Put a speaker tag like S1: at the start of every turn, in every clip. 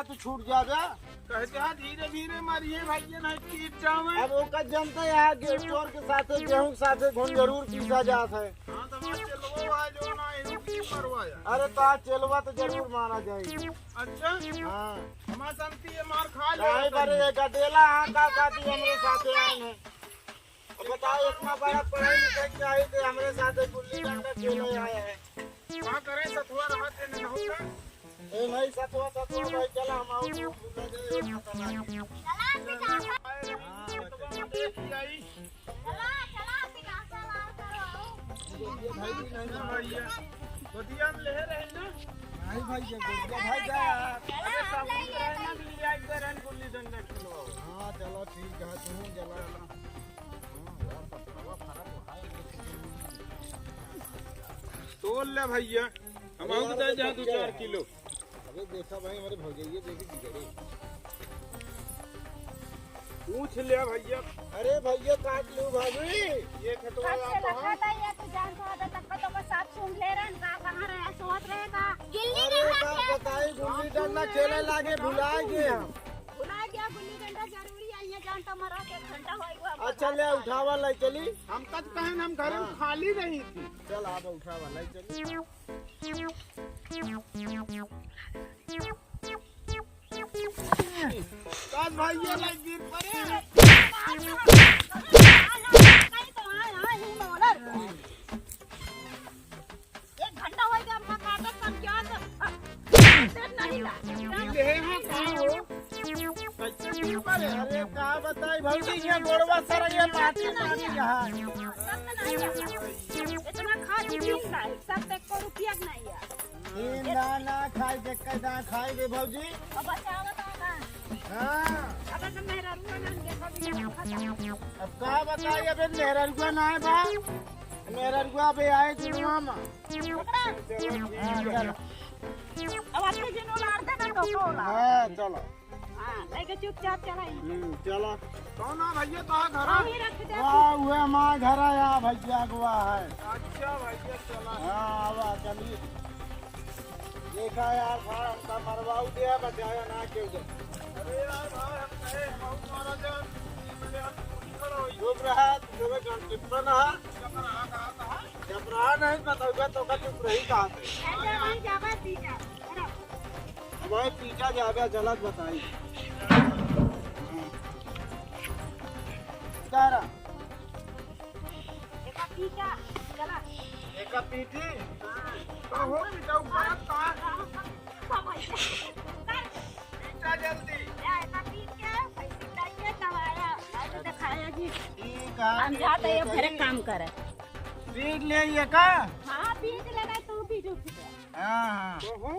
S1: तो छूट जाएगा।
S2: धीरे धीरे मारिए भैया नहीं कीट जावे।
S1: अब ओका जनता यहाँ चोर के साथ गेहूं के साथ घुन जरूर पीसा जात है।
S2: हां तो मैं चलवो आ जो ना एहू की मरवाया।
S1: अरे तो आज चलवा तो जरूर मारा जाएगी।
S2: अच्छा
S1: हां
S2: हमार संती ये मार खा ले।
S1: काहे बारे गदेला हां का दी हमरे साथे आए हैं। अब बताओ इतना बड़ा पढ़ाई लिखाई के आए थे हमरे साथे गुल्ली डंडा खेले आए हैं।
S2: का करे सतवा रहत है न होगा।
S1: ए भाई सतवा भाई चला हम आओ भूला जाए खतरनाक।
S3: चला
S2: देखी आई।
S3: चला पिकासा लाल करो।
S1: ये भाई भी नहीं ना
S2: भैया बदिया में ले रहे ना।
S1: नहीं भाई ये गुड़िया भाई जा।
S2: अरे सब रहना भी आई करन गुल्ली डंडा खेलो।
S1: हां चलो ठीक है तू चला।
S2: तोल ले भैया हम आउ दे जा 2-4 किलो।
S1: अबे देखा भाई हमारे भौजैया देखी बिगड़े।
S2: पूछ लिया भैया।
S1: अरे भैया काट लो भाभी।
S2: ये खतवा
S3: अच्छा लगता है ये तो जान को आदत तक तो का साथ सुन ले रन का कहां रहे सोच रहेगा। गिल्ली
S1: अरे का बताई गुल्ली डंडा खेले लागे भुला गए हम।
S3: भुला गया गुल्ली डंडा जरूरी है ये जान तो मरा के घंटा होएगा।
S1: अच्छा ले उठावा ले चली।
S2: हम तक कहन हम घर में खाली नहीं थी।
S1: चल आप उठावा ले चली।
S2: काज भैया ले गिर पड़े।
S3: कहीं तो हां ही मोलर। एक घंटा होएगा अम्मा काटा कम क्या नहीं ला।
S2: ले है का हो। कैसे गिर पड़े।
S1: अरे का बताई भौजी ये गोड़वा सर ये माटी यहाँ।
S3: इतना खा दिन ना सब तक को रुपया नहीं है।
S1: तीन दाना खाई देख के दाना खाई दे भौजी।
S3: अब बचावत होगा।
S1: हां
S3: अगर तो मेरा रुआ ना देखो भी खाता।
S1: अब का बताई अबे मेरा रुआ ना है बा। मेरा रुआ बे आए जुनवा में।
S3: पकड़ा
S1: हां चलो।
S3: अब आपके जिनो लारदा का टोकोला।
S1: हां चलो।
S3: हां लेके चुपचाप चलाई।
S1: चलो।
S2: कौन है भैया तो घर
S3: हम ही रख दे।
S1: वाह हुए मां घर आया भैया गुआ है।
S2: अच्छा भैया चला।
S1: हां आवा चलिए। देखा यार भाई हमका मरवाऊ दिया बचाया ना क्यों दे।
S2: अरे यार भाई हम कहे बहुत मारा जा मिले हम खड़ा होई।
S1: चुप रहा जो टिप्पण ना
S2: कपड़ा कहा
S1: जब रहा नहीं बताऊंगा तो का चुप रही कहां से।
S3: ऐसे वहीं जावा दीजा।
S1: भाई पीछा जावे गलत बताई। तारा
S3: एक पीका चला।
S1: एक पीठी
S2: तो हो बिटाऊ बात का
S3: सब ऐसे
S2: पीटा जल्दी।
S3: या एक पीक के पैसे चाहिए दवाया आज दिखाया जी।
S1: ठीक है
S3: हम जाते हैं फिर काम करे।
S1: पीट ले ये का।
S3: हां पीक लगा तू भी रुक जा।
S1: हां हां
S2: तो हो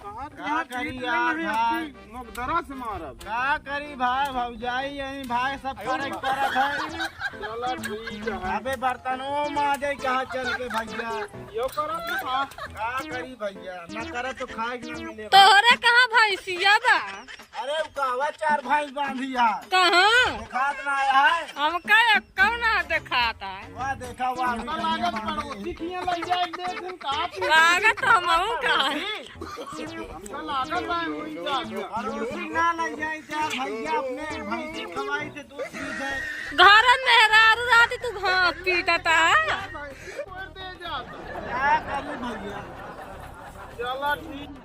S2: कहाँ
S1: का करी यार भाई,
S2: मुकदरा से मारब।
S1: का करी भाई, भौजाई यही भाई सब फर्क करत है।
S2: चलो ठीक है।
S1: अबे बर्तनों माजे कहाँ चल के भैया,
S2: यो करब ना।
S1: का करी भैया, न करे तो खाए के न मिले।
S4: तोहरे कहाँ भैंसिया बा?
S1: अरे उ कहवा 4 भैंस बांधी यार,
S4: कहाँ?
S1: दिखात ना आया है।
S4: हमका कौन ना दिखाता है?
S1: वाह देखा वाह,
S2: का लागत पड़ोसी किए लग जाए देख हम कहाँ पे
S4: लागत हमहू का
S2: हमका लागत है वही जाके।
S1: पड़ोसी ना लग जाए चार भैया, अपने भैंसी खवाई थे दूध पी थे।
S4: घर मेहरारू राती तू घास पीटता।
S2: कोई दे जाता।
S1: क्या करी भैया।
S2: चलो ठीक।